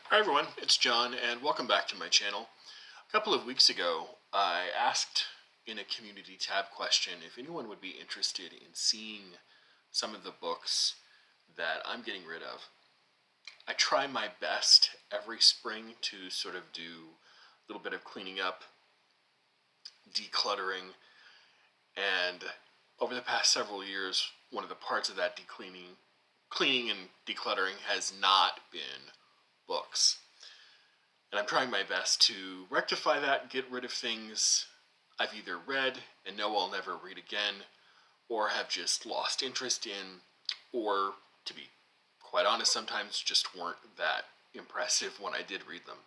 Hi everyone, it's John and welcome back to my channel. A couple of weeks ago, I asked in a community tab question if anyone would be interested in seeing some of the books that I'm getting rid of. I try my best every spring to sort of do a little bit of cleaning up, decluttering, and over the past several years, one of the parts of that cleaning and decluttering has not been books. And I'm trying my best to rectify that, get rid of things I've either read and know I'll never read again, or have just lost interest in, or, to be quite honest, sometimes just weren't that impressive when I did read them.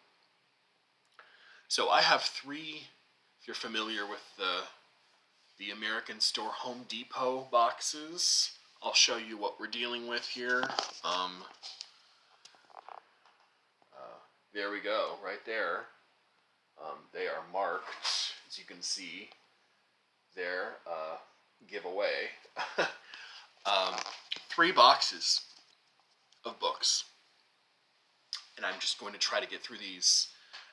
So I have three, if you're familiar with the American Store Home Depot boxes, I'll show you what we're dealing with here. There we go, right there. They are marked, as you can see, there, giveaway. um, Three boxes of books. And I'm just going to try to get through these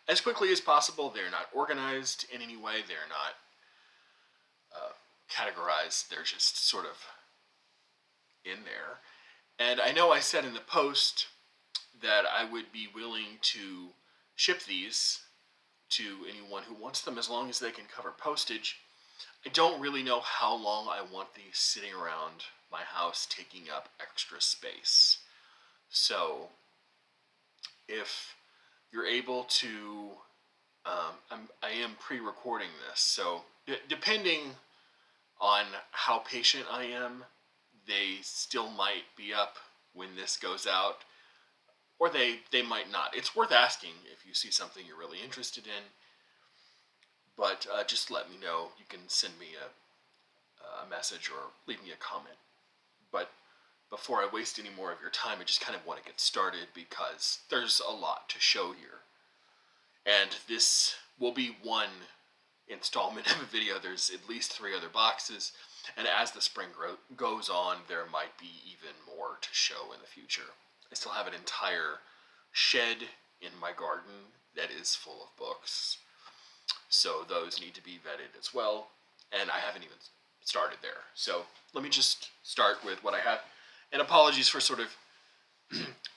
as quickly as possible. They're not organized in any way. They're not categorized. They're just sort of in there. And I know I said in the post that I would be willing to ship these to anyone who wants them as long as they can cover postage. I don't really know how long I want these sitting around my house taking up extra space. So if you're able to, I am pre-recording this, so depending on how patient I am, they still might be up when this goes out, or they might not. It's worth asking if you see something you're really interested in, but just let me know. You can send me a message or leave me a comment. But before I waste any more of your time, I just kind of want to get started because there's a lot to show here. And this will be one installment of a video. There's at least 3 other boxes, and as the spring goes on, there might be even more to show in the future. I still have an entire shed in my garden that is full of books, so those need to be vetted as well, and I haven't even started there. So let me just start with what I have, and apologies for sort of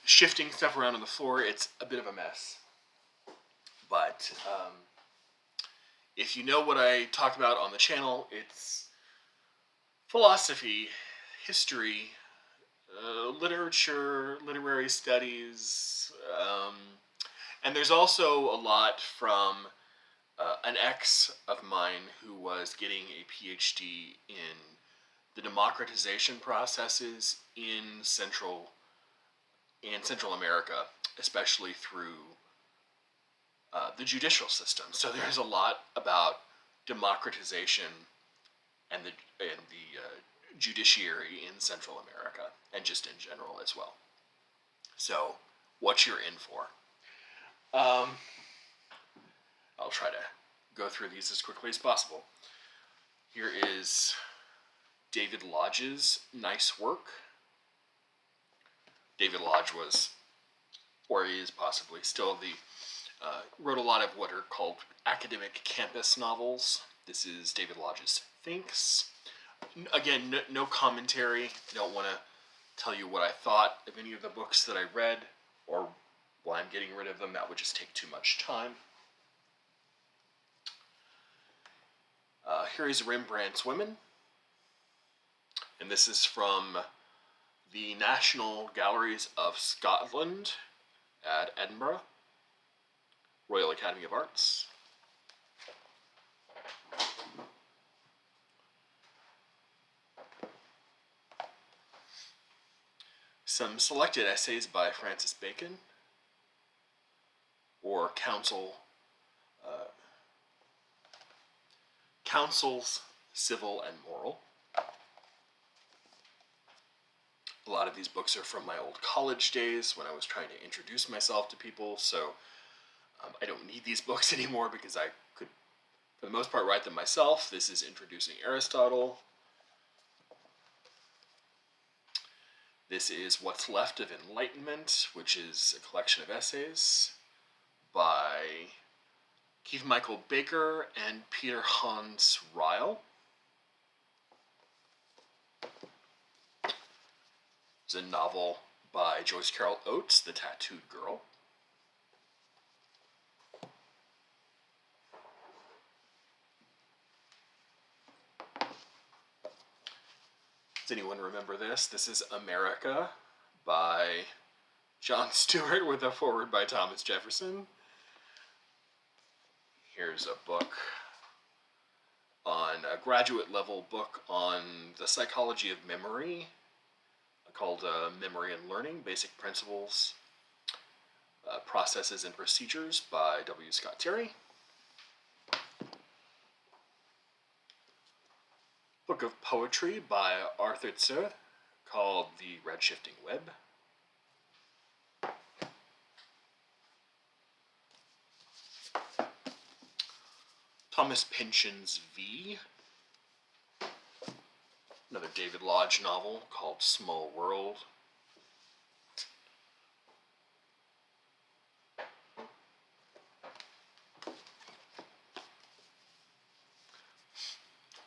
shifting stuff around on the floor. It's a bit of a mess, but if you know what I talked about on the channel, it's philosophy, history, literature, literary studies, and there's also a lot from an ex of mine who was getting a PhD in the democratization processes in Central America, especially through the judicial system. So there's a lot about democratization and the judiciary in Central America, and just in general as well. So, what you're in for. I'll try to go through these as quickly as possible. Here is David Lodge's Nice Work. David Lodge was, or is possibly still, wrote a lot of what are called academic campus novels. This is David Lodge's Thinks. Again, no commentary. I don't want to tell you what I thought of any of the books that I read, or why I'm getting rid of them. That would just take too much time. Here is Rembrandt's Women, and this is from the National Galleries of Scotland at Edinburgh, Royal Academy of Arts. Some selected essays by Francis Bacon, or Counsels, Civil and Moral. A lot of these books are from my old college days when I was trying to introduce myself to people, so I don't need these books anymore because I could, for the most part, write them myself. This is Introducing Aristotle. This is What's Left of Enlightenment, which is a collection of essays by Keith Michael Baker and Peter Hans Ryle. It's a novel by Joyce Carol Oates, The Tattooed Girl. Does anyone remember this? This is America by John Stewart with a foreword by Thomas Jefferson. Here's a book on a graduate level book on the psychology of memory called Memory and Learning, Basic Principles, Processes and Procedures by W. Scott Terry. Book of poetry by Arthur Tse called The Redshifting Web. Thomas Pynchon's V. Another David Lodge novel called Small World.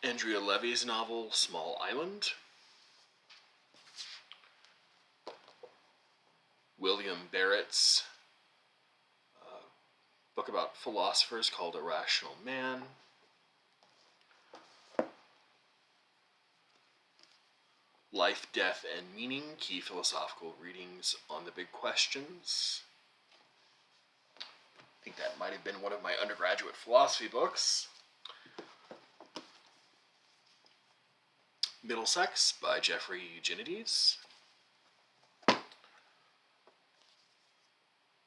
Andrea Levy's novel Small Island. William Barrett's book about philosophers called Irrational Man. Life, Death, and Meaning, Key Philosophical Readings on the Big Questions. I think that might have been one of my undergraduate philosophy books. Middlesex by Jeffrey Eugenides.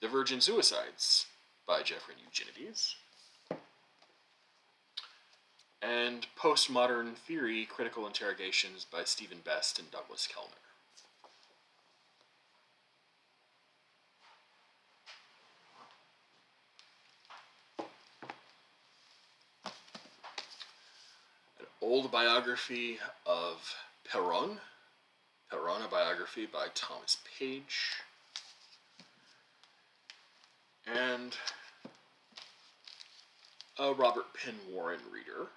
The Virgin Suicides by Jeffrey Eugenides. And Postmodern Theory, Critical Interrogations by Stephen Best and Douglas Kellner. An old biography of Perón, a biography by Thomas Page. And a Robert Penn Warren reader.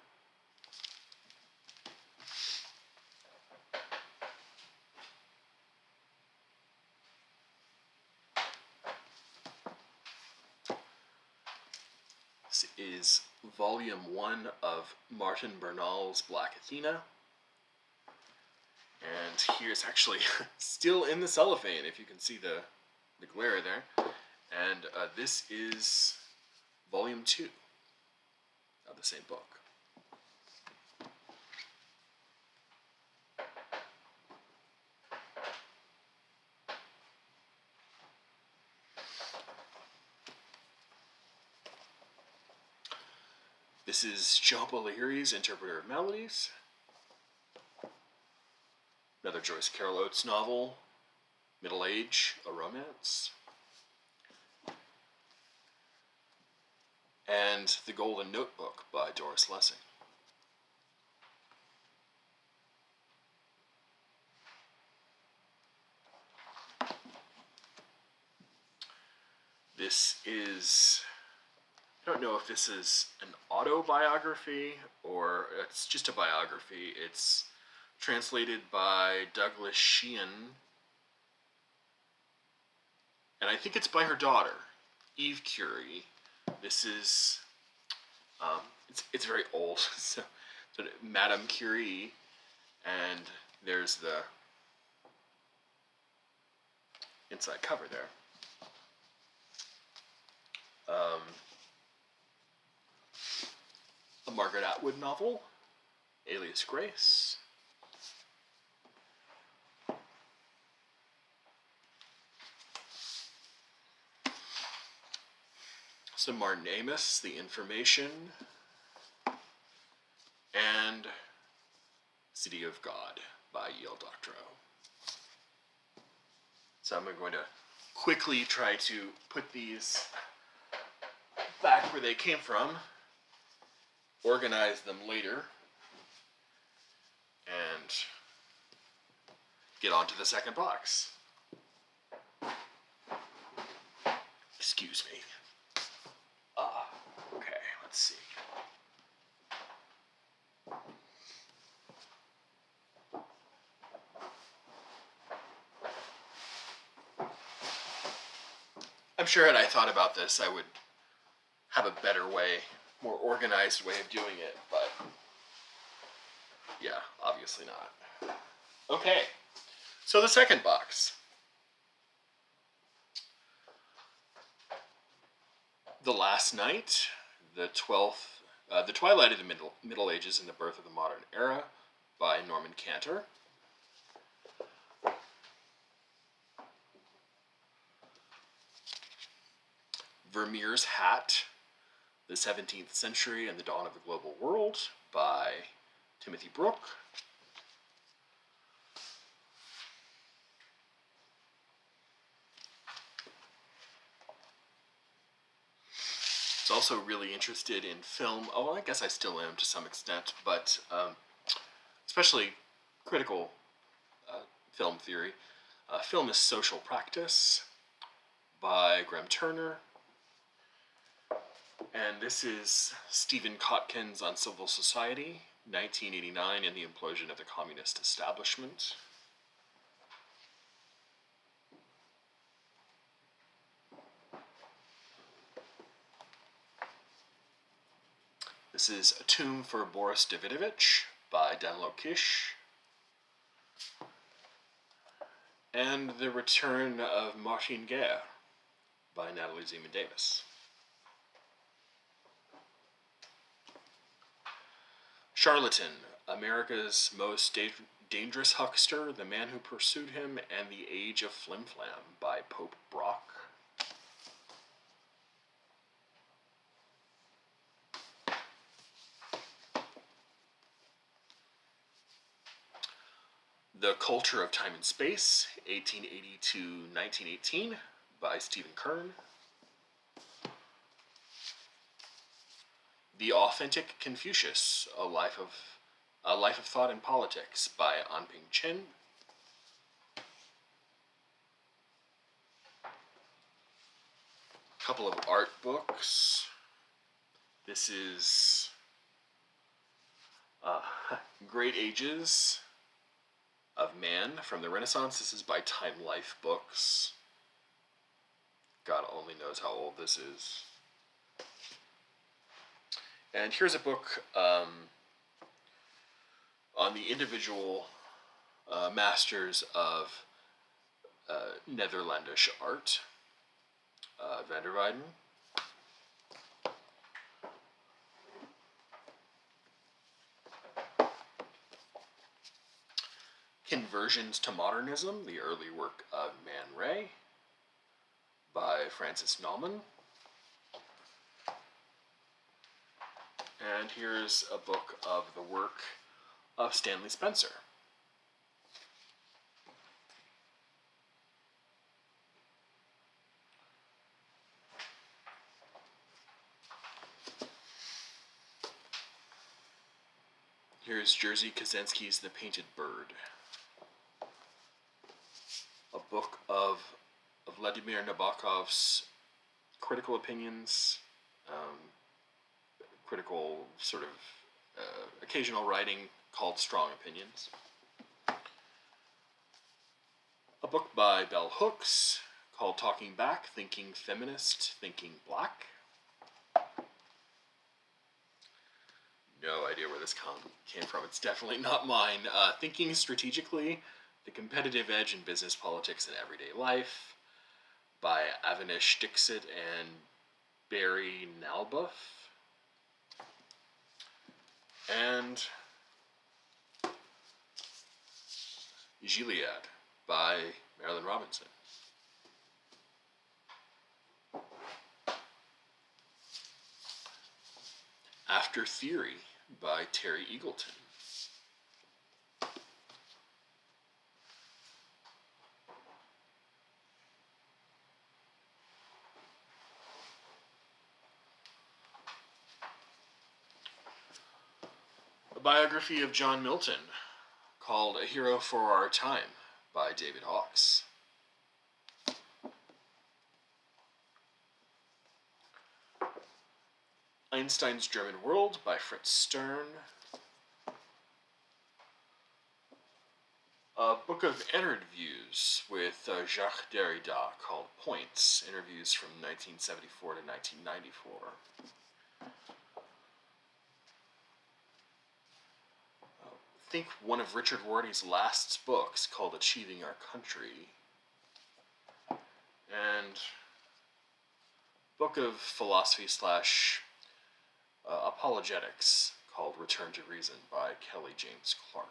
This is volume 1 of Martin Bernal's Black Athena. And here's actually still in the cellophane, if you can see the glare there. And this is volume 2 of the same book. This is Joe O'Leary's Interpreter of Melodies. Another Joyce Carol Oates novel, Middle Age, a Romance. And The Golden Notebook by Doris Lessing. This is, I don't know if this is an autobiography or it's just a biography. It's translated by Douglas Sheehan. And I think it's by her daughter, Eve Curie. This is, it's very old, so Madame Curie, and there's the inside cover there. A Margaret Atwood novel, Alias Grace. Some Martin Amis, The Information, and City of God by Yale Doctorow. So I'm going to quickly try to put these back where they came from, organize them later, and get on to the second box. Excuse me. Okay, let's see. I'm sure had I thought about this, I would have a better way, more organized way of doing it, but yeah, obviously not. Okay, so the second box. The Last Night, the Twilight of the Middle Ages and the Birth of the Modern Era by Norman Cantor. Vermeer's Hat, the 17th Century and the Dawn of the Global World by Timothy Brooke. Was also really interested in film. Oh, I guess I still am to some extent, but especially critical film theory. Film is Social Practice by Graham Turner. And this is Stephen Kotkin's On Civil Society, 1989, and the Implosion of the Communist Establishment. This is A Tomb for Boris Davidovich by Danilo Kish. And The Return of Martin Guerre by Natalie Zeman Davis. Charlatan, America's Most Dangerous Huckster, The Man Who Pursued Him, and the Age of Flim Flam by Pope Brock. The Culture of Time and Space, 1880 to 1918 by Stephen Kern. The Authentic Confucius, A Life of Thought and Politics by Anping Chen. A couple of art books. This is Great Ages of Man from the Renaissance. This is by Time Life Books. God only knows how old this is. And here's a book on the individual masters of Netherlandish art, Van der Weyden. Conversions to Modernism, the early work of Man Ray by Francis Naumann. And here's a book of the work of Stanley Spencer. Here's Jerzy Kosinski's The Painted Bird. A book of Vladimir Nabokov's critical opinions, critical sort of occasional writing called Strong Opinions. A book by Bell Hooks called Talking Back, Thinking Feminist, Thinking Black. No idea where this came from. It's definitely not mine. Thinking Strategically, The Competitive Edge in Business, Politics, and Everyday Life by Avanish Dixit and Barry Nalbuff. And Gilead by Marilyn Robinson. After Theory by Terry Eagleton. A biography of John Milton called A Hero for Our Time by David Hawkes. Einstein's German World by Fritz Stern. A book of interviews with Jacques Derrida called Points, interviews from 1974 to 1994. I think one of Richard Rorty's last books called Achieving Our Country. And book of philosophy slash apologetics called Return to Reason by Kelly James Clark.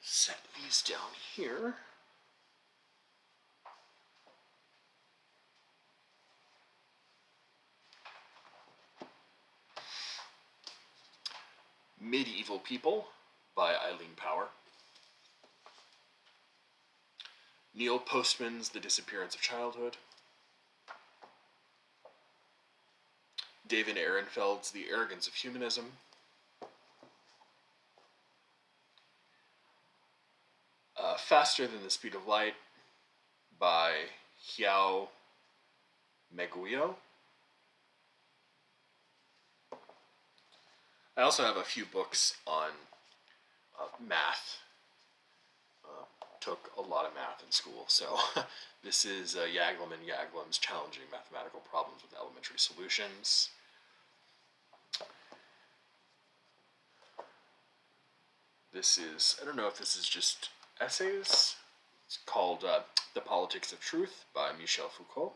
Set these down here. Medieval People by Eileen Power. Neil Postman's The Disappearance of Childhood. David Ehrenfeld's The Arrogance of Humanism. Faster Than the Speed of Light by Hiao Meguio. I also have a few books on math. Took a lot of math in school, so this is Yaglom and Yaglam's Challenging Mathematical Problems with Elementary Solutions. This is, I don't know if this is just essays. It's called The Politics of Truth by Michel Foucault.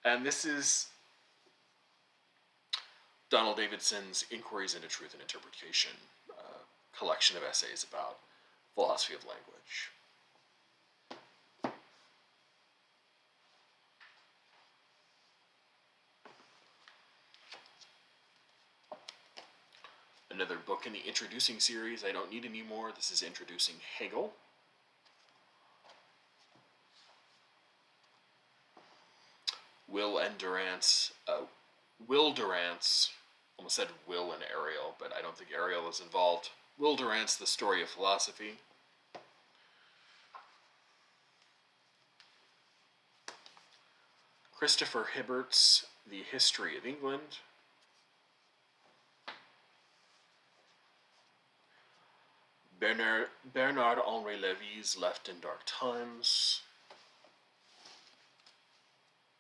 And this is Donald Davidson's Inquiries into Truth and Interpretation, collection of essays about philosophy of language. Another book in the Introducing series. I don't need any more. This is Introducing Hegel. Will Durant's, almost said Will and Ariel, but I don't think Ariel is involved. Will Durant's The Story of Philosophy. Christopher Hibbert's The History of England. Bernard-Henri Lévy's Left in Dark Times.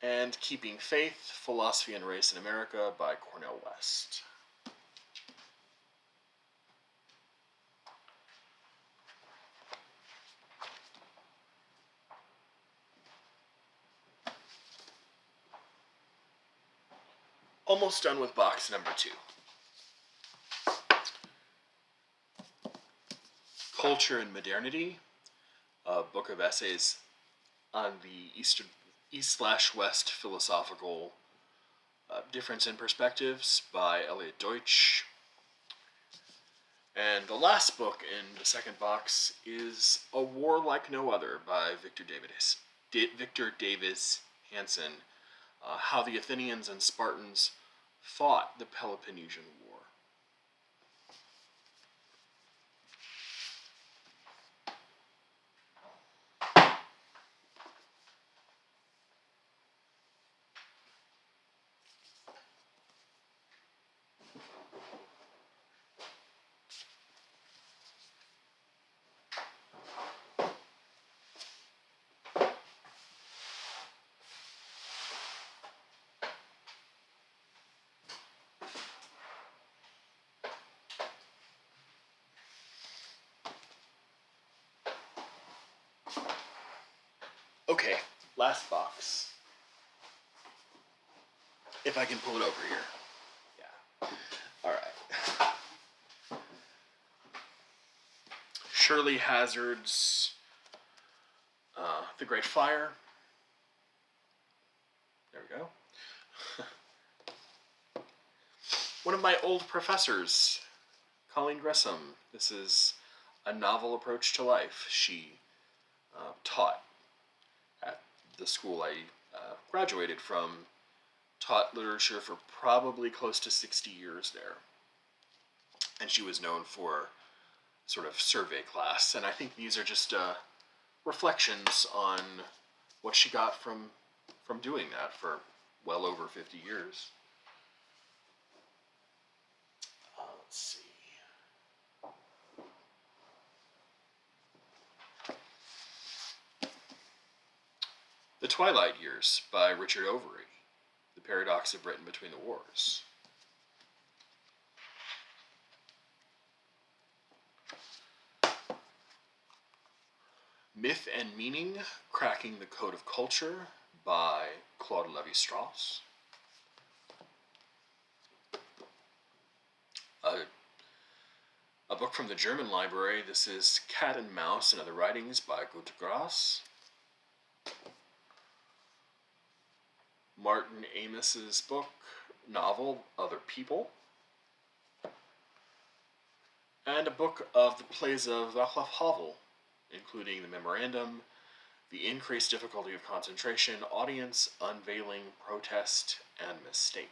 And Keeping Faith, Philosophy and Race in America by Cornel West. Almost done with box number 2. Culture and Modernity, a book of essays on the East/West philosophical difference in perspectives by Elliot Deutsch. And the last book in the second box is A War Like No Other by Victor Davis Hansen, How the Athenians and Spartans Fought the Peloponnesian War. Okay, last box. If I can pull it over here. Yeah. Alright. Shirley Hazard's The Great Fire. There we go. One of my old professors, Colleen Gresham. This is A Novel Approach to Life. She taught at the school I graduated from, taught literature for probably close to 60 years there. and she was known for sort of survey class. And I think these are just reflections on what she got from doing that for well over 50 years. Let's see. The Twilight Years by Richard Overy. The Paradox of Britain Between the Wars. Myth and Meaning, Cracking the Code of Culture by Claude Lévi-Strauss. A book from the German library. This is Cat and Mouse and Other Writings by Günter Grass. Martin Amis's novel, Other People. And a book of the plays of Václav Havel, including The Memorandum, The Increased Difficulty of Concentration, Audience, Unveiling, Protest, and Mistake.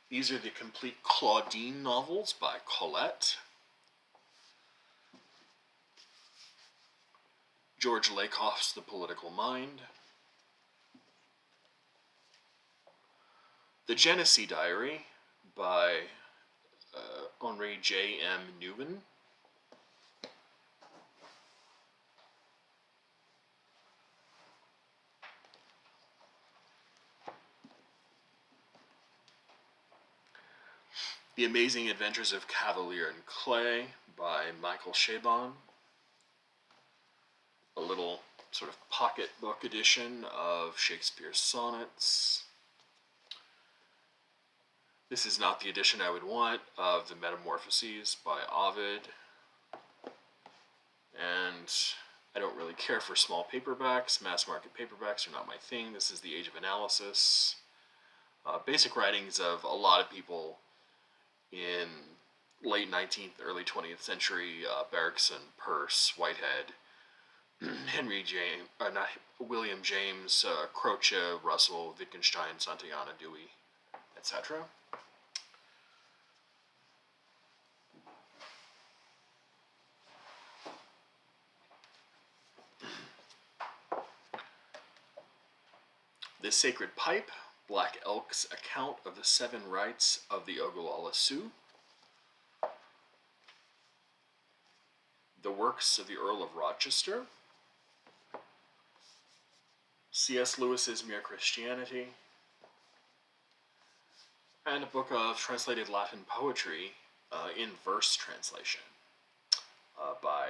These are the complete Claudine novels by Colette. George Lakoff's The Political Mind. The Genesee Diary by Henri J. M. Newman. The Amazing Adventures of Cavalier and Clay by Michael Chabon. A little sort of pocketbook edition of Shakespeare's sonnets. This is not the edition I would want of The Metamorphoses by Ovid. And I don't really care for small paperbacks. Mass market paperbacks are not my thing. This is The Age of Analysis. Basic writings of a lot of people in late 19th, early 20th century. Bergson, Peirce, Whitehead, William James, Croce, Russell, Wittgenstein, Santayana, Dewey, etc. The Sacred Pipe, Black Elk's Account of the Seven Rites of the Ogallala Sioux. The Works of the Earl of Rochester. C.S. Lewis's Mere Christianity. And a book of translated Latin poetry in verse translation by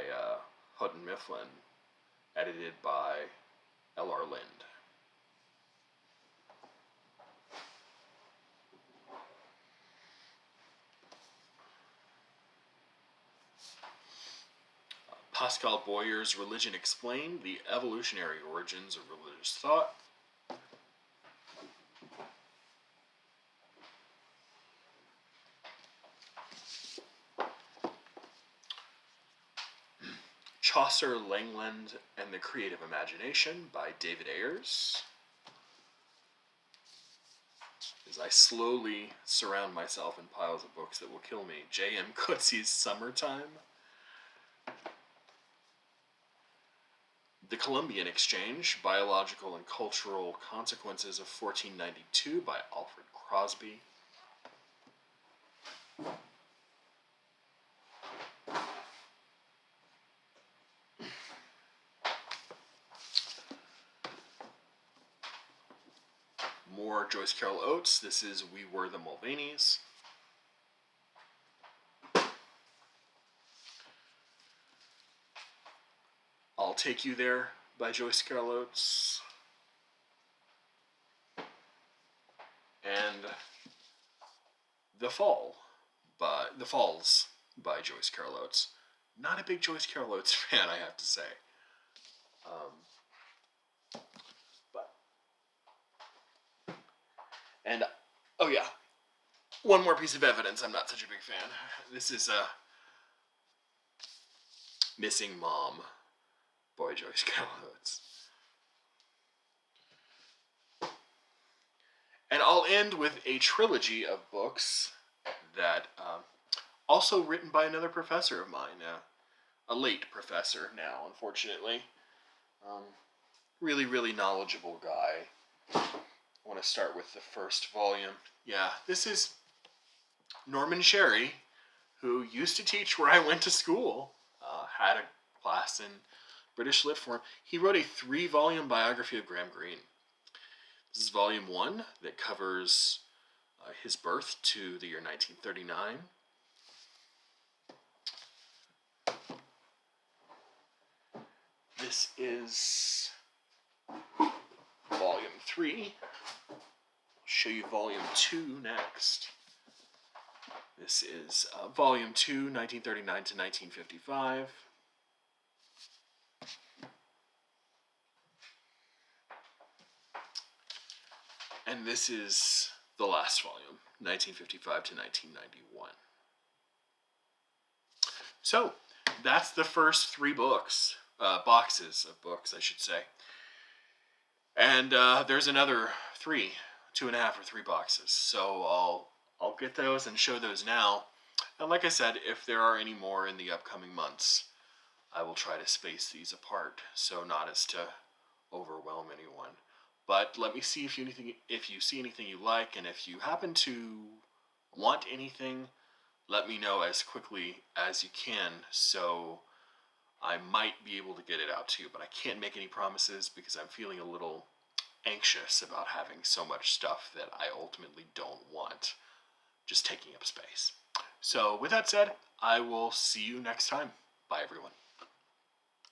Houghton Mifflin, edited by L.R. Lind. Pascal Boyer's Religion Explained, The Evolutionary Origins of Religious Thought. Chaucer, Langland, and the Creative Imagination by David Ayers. As I slowly surround myself in piles of books that will kill me, J.M. Coetzee's Summertime. The Columbian Exchange, Biological and Cultural Consequences of 1492 by Alfred Crosby. More Joyce Carol Oates. This is We Were the Mulvaneys. I'll Take You There by Joyce Carol Oates. And The Falls by Joyce Carol Oates. Not a big Joyce Carol Oates fan, I have to say. Oh yeah, one more piece of evidence I'm not such a big fan. This is Missing Mom, Boy Joyce Cowhoods. And I'll end with a trilogy of books that also written by another professor of mine, a late professor now, unfortunately. Really, really knowledgeable guy. I want to start with the first volume. Yeah, this is Norman Sherry, who used to teach where I went to school, had a class in British Lit for him. He wrote a 3-volume biography of Graham Greene. This is volume 1 that covers his birth to the year 1939. This is volume 3. I'll show you volume 2 next. This is volume 2, 1939 to 1955. And this is the last volume, 1955 to 1991. So, that's the first 3 books, boxes of books, I should say. And there's another 3, 2.5 or 3 boxes. So I'll get those and show those now. And like I said, if there are any more in the upcoming months, I will try to space these apart so not as to overwhelm anyone. But let me see if you see anything you like, and if you happen to want anything, let me know as quickly as you can, so I might be able to get it out to you. But I can't make any promises because I'm feeling a little anxious about having so much stuff that I ultimately don't want just taking up space. So with that said, I will see you next time. Bye, everyone.